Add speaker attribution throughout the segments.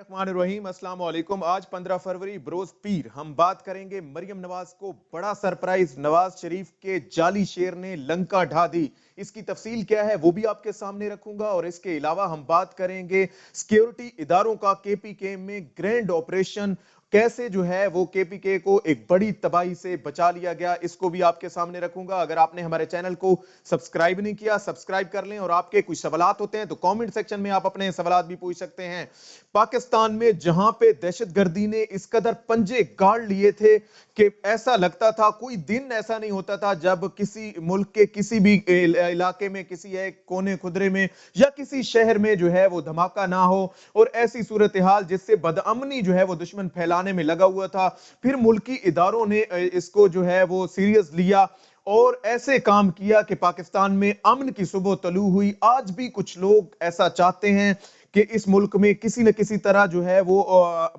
Speaker 1: रहमान रहीम, अस्सलाम वालेकुम। आज 15 फरवरी बरोज पीर हम बात करेंगे मरियम नवाज को बड़ा सरप्राइज, नवाज शरीफ के जाली शेर ने लंका ढा दी। इसकी तफसील क्या है वो भी आपके सामने रखूंगा और इसके अलावा हम बात करेंगे सिक्योरिटी इदारों का केपीके में ग्रैंड ऑपरेशन, कैसे जो है वो केपीके को एक बड़ी तबाही से बचा लिया गया, इसको भी आपके सामने रखूंगा। अगर आपने हमारे चैनल को सब्सक्राइब नहीं किया, सब्सक्राइब कर लें और आपके कुछ सवालात होते हैं तो कमेंट सेक्शन में आप अपने सवालात भी पूछ सकते हैं। पाकिस्तान में जहां पे दहशतगर्दी ने इस कदर पंजे गाड़ लिए थे कि ऐसा लगता था, कोई दिन ऐसा नहीं होता था जब किसी मुल्क के किसी भी इलाके में, किसी एक कोने खुदरे में या किसी शहर में जो है वो धमाका ना हो, और ऐसी सूरत हाल जिससे बदअमनी जो है वो दुश्मन फैलाने में लगा हुआ था। फिर मुल्की इदारों ने इसको जो है वो सीरियस लिया और ऐसे काम किया कि पाकिस्तान में अमन की सुबह तलू हुई। आज भी कुछ लोग ऐसा चाहते हैं कि इस मुल्क में किसी न किसी तरह जो है वो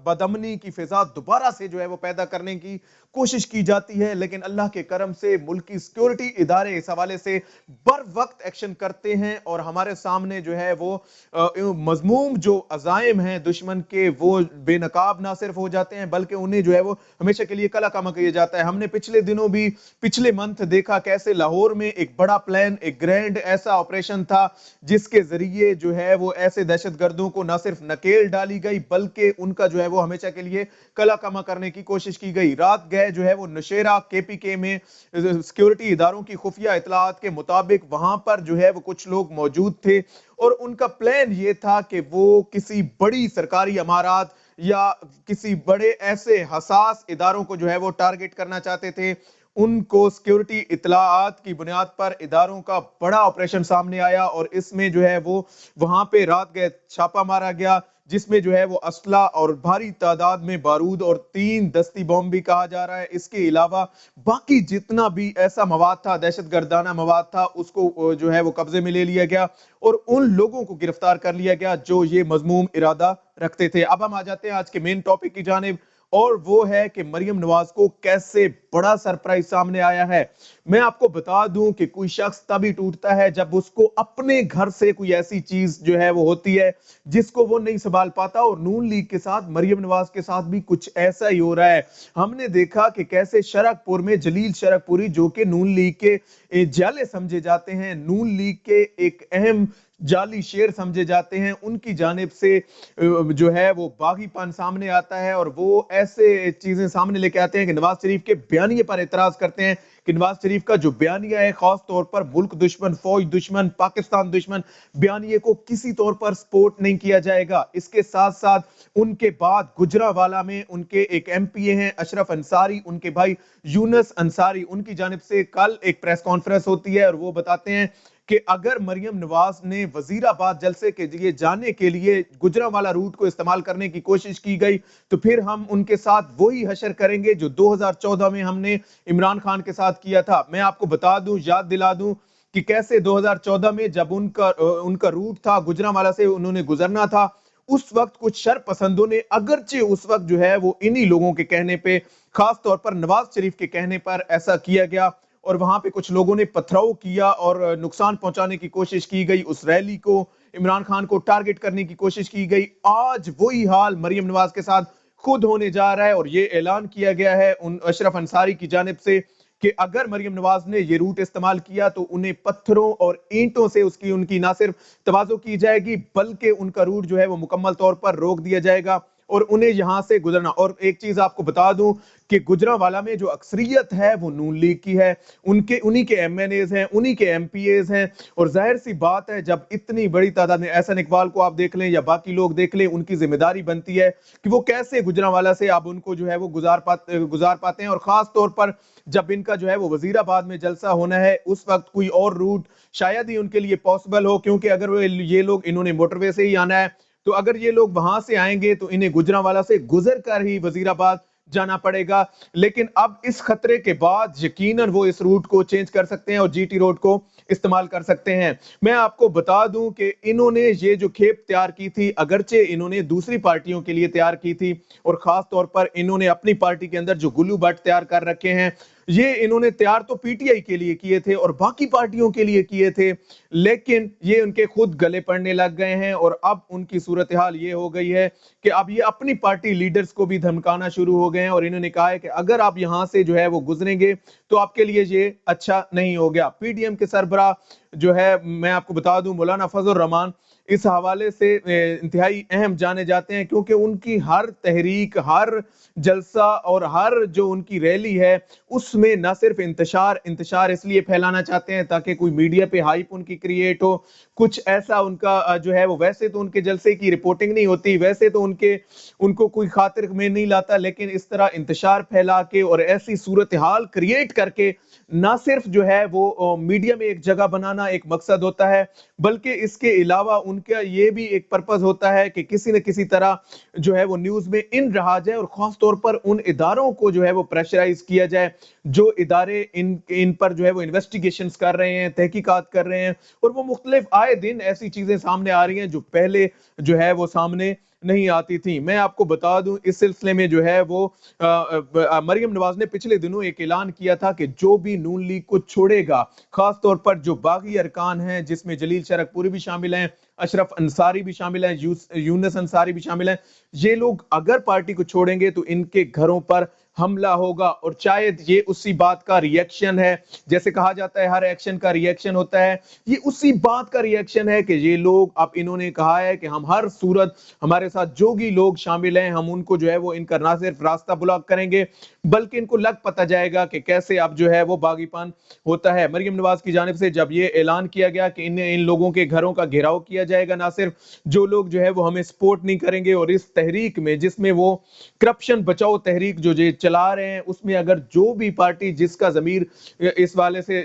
Speaker 1: बदअमनी की फिजा दोबारा से जो है वो पैदा करने की कोशिश की जाती है, लेकिन अल्लाह के करम से मुल्क की सिक्योरिटी इदारे इस हवाले से बर वक्त एक्शन करते हैं और हमारे सामने जो है वो मजमूम जो अजाइम हैं दुश्मन के वो बेनकाब ना सिर्फ हो जाते हैं बल्कि उन्हें जो है वो हमेशा के लिए कला कमा किया जाता है। हमने पिछले दिनों भी, पिछले मंथ देखा कैसे लाहौर में एक बड़ा प्लान, एक ग्रैंड ऐसा ऑपरेशन था जिसके जरिए जो है वो ऐसे दहशतगर्दों को ना सिर्फ नकेल डाली गई बल्कि उनका जो है वो हमेशा के लिए कला कमा करने की कोशिश की गई। रात गए जो है वो नशेरा केपीके में सिक्योरिटी इदारों की खुफिया इतलात के मुताबिक वहां पर जो है वो कुछ लोग मौजूद थे और उनका प्लान ये था कि वो किसी बड़ी सरकारी इमारत या किसी बड़े ऐसे हसास इदारों को जो है वो टारगेट करना चाहते थे। उनको सिक्योरिटी इतलाआत की बुनियाद पर इदारों का बड़ा ऑपरेशन सामने आया और इसमें जो है वो वहां पे रात गए छापा मारा गया जिसमें जो है वो असला और भारी तादाद में बारूद और 3 दस्ती बॉम्ब भी कहा जा रहा है। इसके अलावा बाकी जितना भी ऐसा मवाद था, दहशत गर्दाना मवाद था, उसको जो है वो कब्जे में ले लिया गया और उन लोगों को गिरफ्तार कर लिया गया जो ये मजमूम इरादा रखते थे। अब हम आ जाते हैं आज के मेन टॉपिक की जानिब और वो है कि मरियम नवाज को कैसे बड़ा सरप्राइज सामने आया है। मैं आपको बता दूं कि कोई शख्स तभी टूटता है जब उसको अपने घर से कोई ऐसी चीज जो है वो होती है जिसको वो नहीं संभाल पाता, और नून लीग के साथ, मरियम नवाज के साथ भी कुछ ऐसा ही हो रहा है। हमने देखा कि कैसे शरकपुर में जलील शरकपुरी, जो कि नून लीग के जाले समझे जाते हैं, नून लीग के एक अहम जाली शेर समझे जाते हैं, उनकी जानिब से जो है वो बागीपन सामने आता है और वो ऐसे चीजें सामने लेके आते हैं कि नवाज शरीफ के बयानिए पर एतराज करते हैं कि नवाज शरीफ का जो बयानिया है खास तौर पर मुल्क दुश्मन, फौज दुश्मन, पाकिस्तान दुश्मन बयानिए को किसी तौर पर सपोर्ट नहीं किया जाएगा। इसके साथ साथ उनके बाद गुजरावाला में उनके एक एमपीए हैं अशरफ अंसारी, उनके भाई यूनुस अंसारी, उनकी जानिब से कल एक प्रेस कॉन्फ्रेंस होती है और वो बताते हैं कि अगर मरियम नवाज ने वजीराबाद जलसे के लिए जाने के लिए गुजरांवाला रूट को इस्तेमाल करने की कोशिश की गई तो फिर हम उनके साथ वही हशर करेंगे जो 2014 में हमने इमरान खान के साथ किया था। मैं आपको बता दूं, याद दिला दूं कि कैसे 2014 में जब उनका रूट था गुजरांवाला से उन्होंने गुजरना था, उस वक्त कुछ शर पसंदों ने, अगरचे उस वक्त जो है वो इन्हीं लोगों के कहने पे, खास तौर पर नवाज शरीफ के कहने पर ऐसा किया गया और वहां पे कुछ लोगों ने पथराव किया और नुकसान पहुंचाने की कोशिश की गई, उस रैली को, इमरान खान को टारगेट करने की कोशिश की गई। आज वही हाल मरियम नवाज के साथ खुद होने जा रहा है और ये ऐलान किया गया है उन अशरफ अंसारी की जानिब से कि अगर मरियम नवाज ने ये रूट इस्तेमाल किया तो उन्हें पत्थरों और ईंटों से उनकी ना सिर्फ तवाज़ो की जाएगी बल्कि उनका रूट जो है वो मुकम्मल तौर पर रोक दिया जाएगा और उन्हें यहां से गुजरना। और एक चीज आपको बता दूं कि गुजरांवाला में जो अक्सरियत है वो नून लीग की है, उन्हीं के एमएनएज हैं, उन्हीं के एमपीएज हैं और जाहिर सी बात है जब इतनी बड़ी तादाद में, एहसन इकबाल को आप देख लें या बाकी लोग देख लें, उनकी जिम्मेदारी बनती है कि वो कैसे गुजरांवाला से अब उनको जो है वो गुजार पाते हैं। और खास तौर पर जब इनका जो है वो वजीराबाद में जलसा होना है उस वक्त कोई और रूट शायद ही उनके लिए पॉसिबल हो, क्योंकि अगर ये लोग, इन्होंने मोटरवे से ही आना है, तो अगर ये लोग वहां से आएंगे तो इन्हें गुजरांवाला से गुजर कर ही वजीराबाद जाना पड़ेगा। लेकिन अब इस खतरे के बाद यकीनन वो इस रूट को चेंज कर सकते हैं और जीटी रोड को इस्तेमाल कर सकते हैं। मैं आपको बता दूं कि इन्होंने ये जो खेप तैयार की थी, अगरचे इन्होंने दूसरी पार्टियों के लिए तैयार की थी और खास तौर पर इन्होंने अपनी पार्टी के अंदर जो गुल्लू भट्ट तैयार कर रखे हैं یہ انہوں نے تیار تو پی ٹی آئی کے لیے کیے تھے اور باقی پارٹیوں کے لیے کیے تھے، لیکن یہ ان کے خود گلے پڑنے لگ گئے ہیں اور اب ان کی صورتحال یہ ہو گئی ہے کہ اب یہ اپنی پارٹی لیڈرز کو بھی دھمکانا شروع ہو گئے ہیں اور انہوں نے کہا ہے کہ اگر آپ یہاں سے جو ہے وہ گزریں گے تو آپ کے لیے یہ اچھا نہیں ہو گیا۔ پی ڈی ایم کے سربراہ جو ہے، میں آپ کو بتا دوں، مولانا فضل الرحمان اس حوالے سے انتہائی اہم جانے جاتے ہیں، کیونکہ ان کی ہر تحریک، ہر جلسہ اور ہر جو ان کی ریلی ہے اس میں نہ صرف انتشار اس لیے پھیلانا چاہتے ہیں تاکہ کوئی میڈیا پہ ہائپ ان کی کریٹ ہو، کچھ ایسا ان کا جو ہے وہ، ویسے تو ان کے جلسے کی رپورٹنگ نہیں ہوتی، ویسے تو ان کو کوئی خاطر میں نہیں لاتا، لیکن اس طرح انتشار پھیلا کے اور ایسی صورتحال کریٹ کر کے نہ صرف جو ہے وہ میڈیا میں ایک جگہ بنانا ایک مقصد ہوتا ہے، بلکہ اس کے علاوہ ان کا یہ بھی ایک پرپس ہوتا ہے کہ کسی نہ کسی طرح جو ہے وہ نیوز میں ان رہا جائے اور خاص طور پر ان اداروں کو جو ہے وہ پریشرائز کیا جائے جو ادارے ان پر جو ہے وہ انویسٹیگیشنز کر رہے ہیں، تحقیقات کر رہے ہیں، اور وہ مختلف آئے دن ایسی چیزیں سامنے آ رہی ہیں جو پہلے جو ہے وہ سامنے نہیں آتی تھی۔ میں آپ کو بتا دوں اس سلسلے میں جو ہے وہ مریم نواز نے پچھلے دنوں ایک اعلان کیا تھا کہ جو بھی نون لیگ کو چھوڑے گا، خاص طور پر جو باغی ارکان ہیں جس میں جلیل شرک پوری بھی شامل ہیں، اشرف انصاری بھی شامل ہیں، یونس انصاری بھی شامل ہیں، یہ لوگ اگر پارٹی کو چھوڑیں گے تو ان کے گھروں پر حملہ ہوگا، اور شاید یہ اسی بات کا ری ایکشن ہے، جیسے کہا جاتا ہے ہر ایکشن کا ری ایکشن ہوتا ہے، یہ اسی بات کا ری ایکشن ہے کہ یہ لوگ اب انہوں نے کہا ہے کہ ہم ہر صورت ہمارے ساتھ جو بھی لوگ شامل ہیں ہم ان کو جو ہے وہ ان کا نہ صرف راستہ بلاک کریں گے بلکہ ان کو لگ پتہ جائے گا کہ کیسے اب جو ہے وہ باغی پن ہوتا ہے۔ مریم نواز کی جانب سے جب یہ اعلان کیا گیا کہ ان لوگوں کے گھروں کا گھیراؤ کیا جائے گا، نہ صرف جو لوگ جو ہے وہ ہمیں سپورٹ نہیں کریں گے، اور اس تحریک میں جس میں وہ کرپشن بچاؤ تحریک جو چلا رہے ہیں اس میں اگر جو بھی پارٹی جس کا ضمیر اس والے سے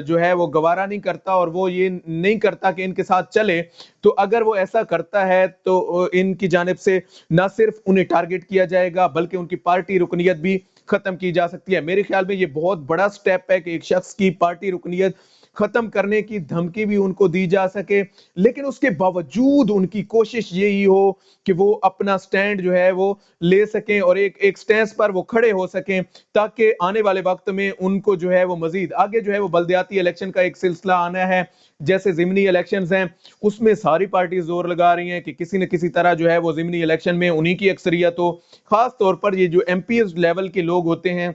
Speaker 1: جو ہے وہ گوارا نہیں کرتا اور وہ یہ نہیں کرتا کہ ان کے ساتھ چلے، تو اگر وہ ایسا کرتا ہے تو ان کی جانب سے نہ صرف انہیں ٹارگٹ کیا جائے گا بلکہ ان کی پارٹی رکنیت بھی ختم کی جا سکتی ہے۔ میرے خیال میں یہ بہت بڑا سٹیپ ہے کہ ایک شخص کی پارٹی رکنیت ختم کرنے کی دھمکی بھی ان کو دی جا سکے، لیکن اس کے باوجود ان کی کوشش یہی ہو کہ وہ اپنا سٹینڈ جو ہے وہ لے سکیں اور ایک سٹینس پر وہ کھڑے ہو سکیں، تاکہ آنے والے وقت میں ان کو جو ہے وہ مزید آگے جو ہے وہ بلدیاتی الیکشن کا ایک سلسلہ آنا ہے، جیسے ضمنی الیکشنز ہیں، اس میں ساری پارٹی زور لگا رہی ہیں کہ کسی نہ کسی طرح جو ہے وہ ضمنی الیکشن میں انہی کی اکثریت ہو، خاص طور پر یہ جو ایم پی ایس لیول کے لوگ ہوتے ہیں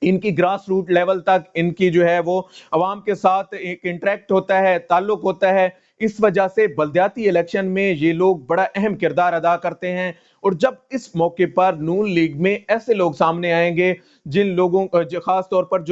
Speaker 1: ان کی گراس روٹ لیول تک ان کی جو ہے وہ عوام کے ساتھ ایک انٹریکٹ ہوتا ہے، تعلق ہوتا ہے، اس وجہ سے بلدیاتی الیکشن میں یہ لوگ بڑا اہم کردار ادا کرتے ہیں، اور جب اس موقع پر نون لیگ میں ایسے لوگ سامنے آئیں گے جن لوگوں خاص طور پر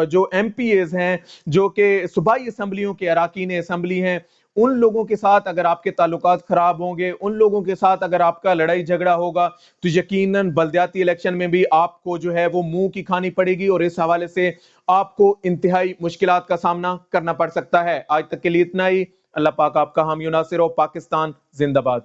Speaker 1: جو ایم پی ایز ہیں، جو کہ صوبائی اسمبلیوں کے اراکین اسمبلی ہیں، ان لوگوں کے ساتھ اگر آپ کے تعلقات خراب ہوں گے، ان لوگوں کے ساتھ اگر آپ کا لڑائی جھگڑا ہوگا تو یقیناً بلدیاتی الیکشن میں بھی آپ کو جو ہے وہ منہ کی کھانی پڑے گی، اور اس حوالے سے آپ کو انتہائی مشکلات کا سامنا کرنا پڑ سکتا ہے۔ آج تک کے لیے اتنا ہی۔ اللہ پاک آپ کا حامی و ناصر ہو۔ پاکستان زندہ باد۔